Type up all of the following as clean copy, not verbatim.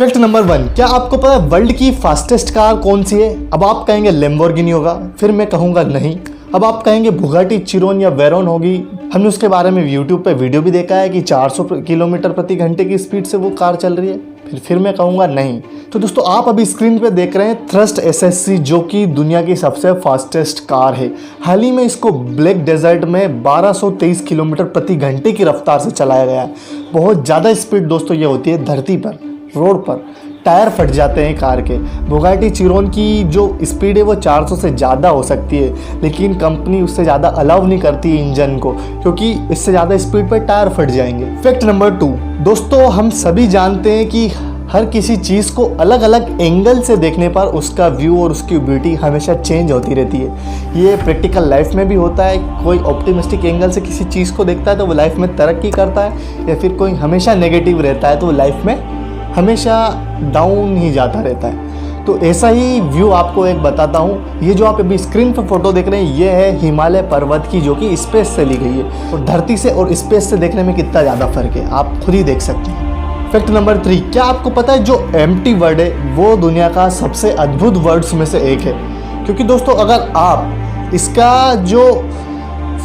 Fact number 1, क्या आपको पता है वर्ल्ड की फास्टेस्ट कार कौन सी है? अब आप कहेंगे लैम्बोर्गिनी होगा, फिर मैं कहूँगा नहीं। अब आप कहेंगे बुगाटी चिरोन या वेरोन होगी। हमने उसके बारे में यूट्यूब पे वीडियो भी देखा है कि 400 किलोमीटर प्रति घंटे की स्पीड से वो कार चल रही है। फिर मैं कहूँगा नहीं। तो दोस्तों आप अभी स्क्रीन पे देख रहे हैं थ्रस्ट SSC, जो कि दुनिया की सबसे फास्टेस्ट कार है। हाल ही में इसको ब्लैक डेजर्ट में 1223 किलोमीटर प्रति घंटे की रफ्तार से चलाया गया है। बहुत ज़्यादा स्पीड दोस्तों ये होती है धरती पर, रोड पर टायर फट जाते हैं कार के। बुगाटी चिरोन की जो स्पीड है वो 400 से ज़्यादा हो सकती है, लेकिन कंपनी उससे ज़्यादा अलाउ नहीं करती इंजन को, क्योंकि इससे ज़्यादा स्पीड पर टायर फट जाएंगे। फैक्ट नंबर 2, दोस्तों हम सभी जानते हैं कि हर किसी चीज़ को अलग अलग एंगल से देखने पर उसका व्यू और उसकी ब्यूटी हमेशा चेंज होती रहती है। ये प्रैक्टिकल लाइफ में भी होता है। कोई ऑप्टिमिस्टिक एंगल से किसी चीज़ को देखता है तो वो लाइफ में तरक्की करता है, या फिर कोई हमेशा नेगेटिव रहता है तो वो लाइफ में हमेशा डाउन ही जाता रहता है। तो ऐसा ही व्यू आपको एक बताता हूँ। ये जो आप अभी स्क्रीन पर फोटो देख रहे हैं ये है हिमालय पर्वत की, जो कि स्पेस से ली गई है। और धरती से और स्पेस से देखने में कितना ज़्यादा फर्क है आप खुद ही देख सकते हैं। फैक्ट नंबर 3, क्या आपको पता है जो एम्प्टी वर्ड है वो दुनिया का सबसे अद्भुत वर्ड्स में से एक है? क्योंकि दोस्तों अगर आप इसका जो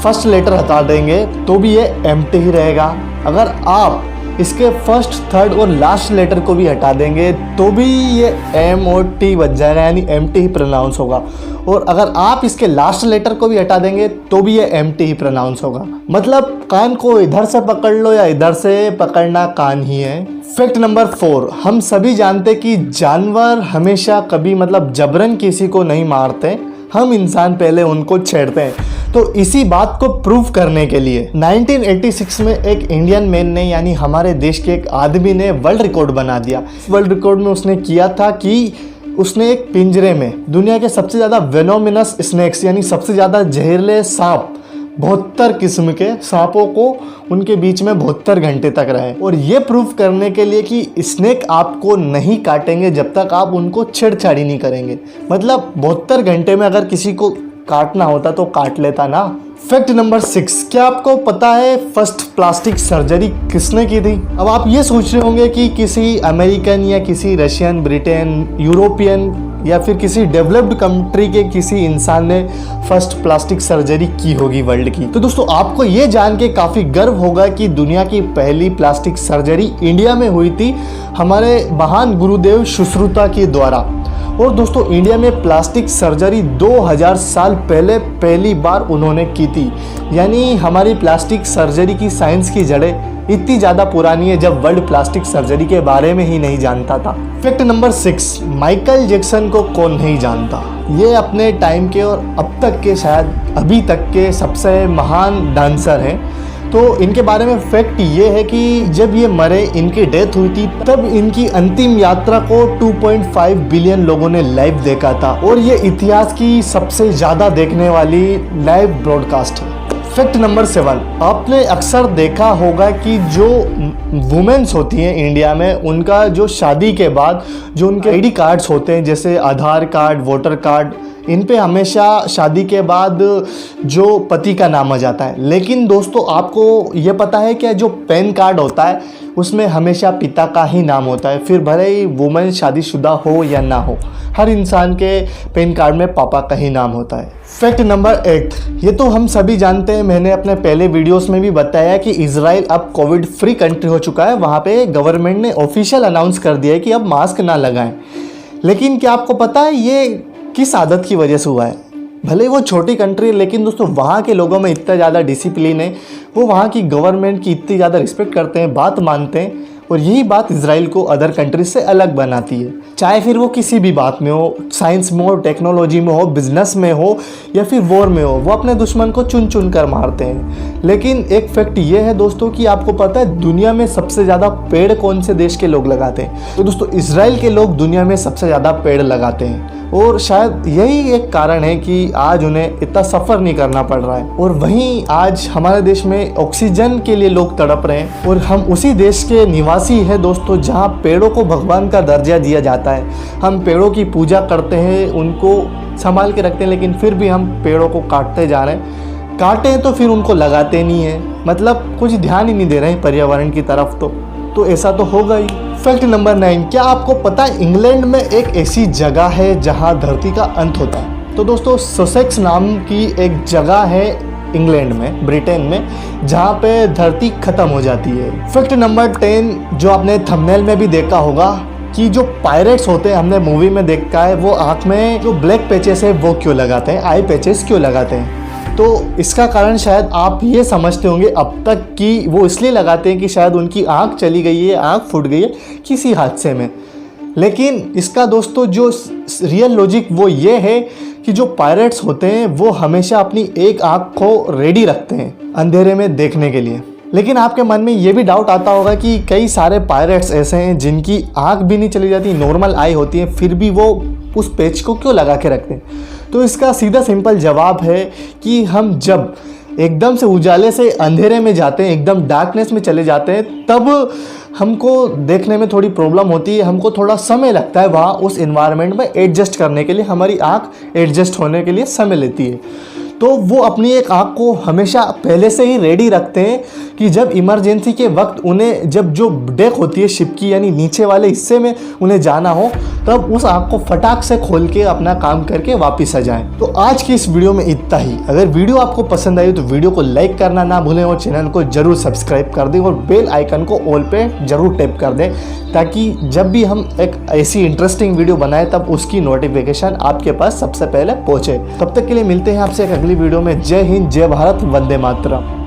फर्स्ट लेटर हटा देंगे तो भी ये एम्प्टी ही रहेगा। अगर आप इसके फर्स्ट, थर्ड और लास्ट लेटर को भी हटा देंगे तो भी ये M और T बच जाएगा, यानी एम्प्टी ही प्रोनाउंस होगा। और अगर आप इसके लास्ट लेटर को भी हटा देंगे तो भी ये एम्प्टी ही प्रोनाउंस होगा। मतलब कान को इधर से पकड़ लो या इधर से पकड़ना कान ही है। फैक्ट नंबर 4, हम सभी जानते कि जानवर हमेशा कभी जबरन किसी को नहीं मारते, हम इंसान पहले उनको छेड़ते हैं। तो इसी बात को प्रूव करने के लिए 1986 में एक इंडियन मैन ने, यानी हमारे देश के एक आदमी ने वर्ल्ड रिकॉर्ड बना दिया। वर्ल्ड रिकॉर्ड में उसने किया था कि उसने एक पिंजरे में दुनिया के सबसे ज़्यादा वेनोमिनस स्नेक्स, यानी सबसे ज़्यादा जहरीले सांप, 72 किस्म के सांपों को उनके बीच में 72 घंटे तक रहे। और ये प्रूव करने के लिए कि स्नेक आपको नहीं काटेंगे जब तक आप उनको छेड़छाड़ी नहीं करेंगे। 72 घंटे में अगर किसी को काटना होता तो काट लेता ना। फैक्ट नंबर 6, क्या आपको पता है फर्स्ट प्लास्टिक सर्जरी किसने की थी? अब आप ये सोच रहे होंगे कि किसी अमेरिकन या किसी रशियन, ब्रिटेन, यूरोपियन या फिर किसी डेवलप्ड कंट्री के किसी इंसान ने फर्स्ट प्लास्टिक सर्जरी की होगी वर्ल्ड की। तो दोस्तों आपको ये जान के काफ़ी गर्व होगा कि दुनिया की पहली प्लास्टिक सर्जरी इंडिया में हुई थी हमारे महान गुरुदेव सुश्रुता के द्वारा। और दोस्तों इंडिया में प्लास्टिक सर्जरी 2000 साल पहले पहली बार उन्होंने की थी। यानी हमारी प्लास्टिक सर्जरी की साइंस की जड़ें इतनी ज़्यादा पुरानी है जब वर्ल्ड प्लास्टिक सर्जरी के बारे में ही नहीं जानता था। फैक्ट नंबर 6, माइकल जैक्सन को कौन नहीं जानता? ये अपने टाइम के और अब तक के, शायद अभी तक के सबसे महान डांसर हैं। तो इनके बारे में फैक्ट ये है कि जब ये मरे, इनकी डेथ हुई थी, तब इनकी अंतिम यात्रा को 2.5 बिलियन लोगों ने लाइव देखा था। और ये इतिहास की सबसे ज़्यादा देखने वाली लाइव ब्रॉडकास्ट है। फैक्ट नंबर 7, आपने अक्सर देखा होगा कि जो वुमेन्स होती हैं इंडिया में, उनका जो शादी के बाद जो उनके ID कार्ड्स होते हैं, जैसे आधार कार्ड, वोटर कार्ड, इन पे हमेशा शादी के बाद जो पति का नाम आ जाता है। लेकिन दोस्तों आपको ये पता है क्या, जो पैन कार्ड होता है उसमें हमेशा पिता का ही नाम होता है, फिर भले ही वुमेन शादीशुदा हो या ना हो, हर इंसान के पैन कार्ड में पापा का ही नाम होता है। फैक्ट नंबर 8, ये तो हम सभी जानते हैं, मैंने अपने पहले वीडियोस में भी बताया कि इजराइल अब कोविड फ्री कंट्री हो चुका है। वहाँ पे गवर्नमेंट ने ऑफिशियल अनाउंस कर दिया है कि अब मास्क ना लगाएं। लेकिन क्या आपको पता है ये किस आदत की वजह से हुआ है? भले वो छोटी कंट्री है, लेकिन दोस्तों वहाँ के लोगों में इतना ज़्यादा डिसिप्लिन है, वो वहाँ की गवर्नमेंट की इतनी ज़्यादा रिस्पेक्ट करते हैं, बात मानते हैं। और यही बात इजराइल को अदर कंट्रीज से अलग बनाती है, चाहे फिर वो किसी भी बात में हो, साइंस में हो, टेक्नोलॉजी में हो, बिजनेस में हो या फिर वॉर में हो, वो अपने दुश्मन को चुन चुन कर मारते हैं। लेकिन एक फैक्ट ये है दोस्तों कि आपको पता है दुनिया में सबसे ज़्यादा पेड़ कौन से देश के लोग लगाते हैं? तो दोस्तों इजराइल के लोग दुनिया में सबसे ज़्यादा पेड़ लगाते हैं। और शायद यही एक कारण है कि आज उन्हें इतना सफ़र नहीं करना पड़ रहा है। और वहीं आज हमारे देश में ऑक्सीजन के लिए लोग तड़प रहे हैं, और हम उसी देश के निवासी हैं दोस्तों जहां पेड़ों को भगवान का दर्जा दिया जाता है। हम पेड़ों की पूजा करते हैं, उनको संभाल के रखते हैं, लेकिन फिर भी हम पेड़ों को काटते जा रहे हैं। काटे हैं तो फिर उनको लगाते नहीं हैं, मतलब कुछ ध्यान ही नहीं दे रहे हैं पर्यावरण की तरफ। तो ऐसा तो होगा ही। फैक्ट नंबर 9, क्या आपको पता है इंग्लैंड में एक ऐसी जगह है जहां धरती का अंत होता है? तो दोस्तों ससेक्स नाम की एक जगह है इंग्लैंड में, ब्रिटेन में, जहाँ पे धरती खत्म हो जाती है। फैक्ट नंबर 10, जो आपने थंबनेल में भी देखा होगा कि जो पायरेट्स होते हैं, हमने मूवी में देखा है, वो आँख में जो ब्लैक पैचेस है वो क्यों लगाते हैं, आई पैचेस क्यों लगाते हैं? तो इसका कारण शायद आप ये समझते होंगे अब तक कि वो इसलिए लगाते हैं कि शायद उनकी आँख चली गई है, आँख फूट गई है किसी हादसे में। लेकिन इसका दोस्तों जो रियल लॉजिक वो ये है कि जो पायरेट्स होते हैं वो हमेशा अपनी एक आँख को रेडी रखते हैं अंधेरे में देखने के लिए। लेकिन आपके मन में ये भी डाउट आता होगा कि कई सारे पायरेट्स ऐसे हैं जिनकी आँख भी नहीं चली जाती, नॉर्मल आई होती है, फिर भी वो उस पेच को क्यों लगा के रखते हैं? तो इसका सीधा सिंपल जवाब है कि हम जब एकदम से उजाले से अंधेरे में जाते हैं, एकदम डार्कनेस में चले जाते हैं, तब हमको देखने में थोड़ी प्रॉब्लम होती है, हमको थोड़ा समय लगता है वहाँ उस एनवायरनमेंट में एडजस्ट करने के लिए, हमारी आँख एडजस्ट होने के लिए समय लेती है। तो वो अपनी एक आँख को हमेशा पहले से ही रेडी रखते हैं कि जब इमरजेंसी के वक्त उन्हें, जब जो डेक होती है शिप की यानी नीचे वाले हिस्से में उन्हें जाना हो, तब उस आँख को फटाक से खोल के अपना काम करके वापस आ जाएं। तो आज की इस वीडियो में इतना ही। अगर वीडियो आपको पसंद आई तो वीडियो को लाइक करना ना भूलें और चैनल को जरूर सब्सक्राइब कर दें और बेल आइकन को ऑल पे जरूर टैप कर दें, ताकि जब भी हम एक ऐसी इंटरेस्टिंग वीडियो बनाएं तब उसकी नोटिफिकेशन आपके पास सबसे पहले पहुंचे। तब तक के लिए मिलते हैं आपसे एक अगली वीडियो में। जय हिंद, जय भारत, वंदे मातरम।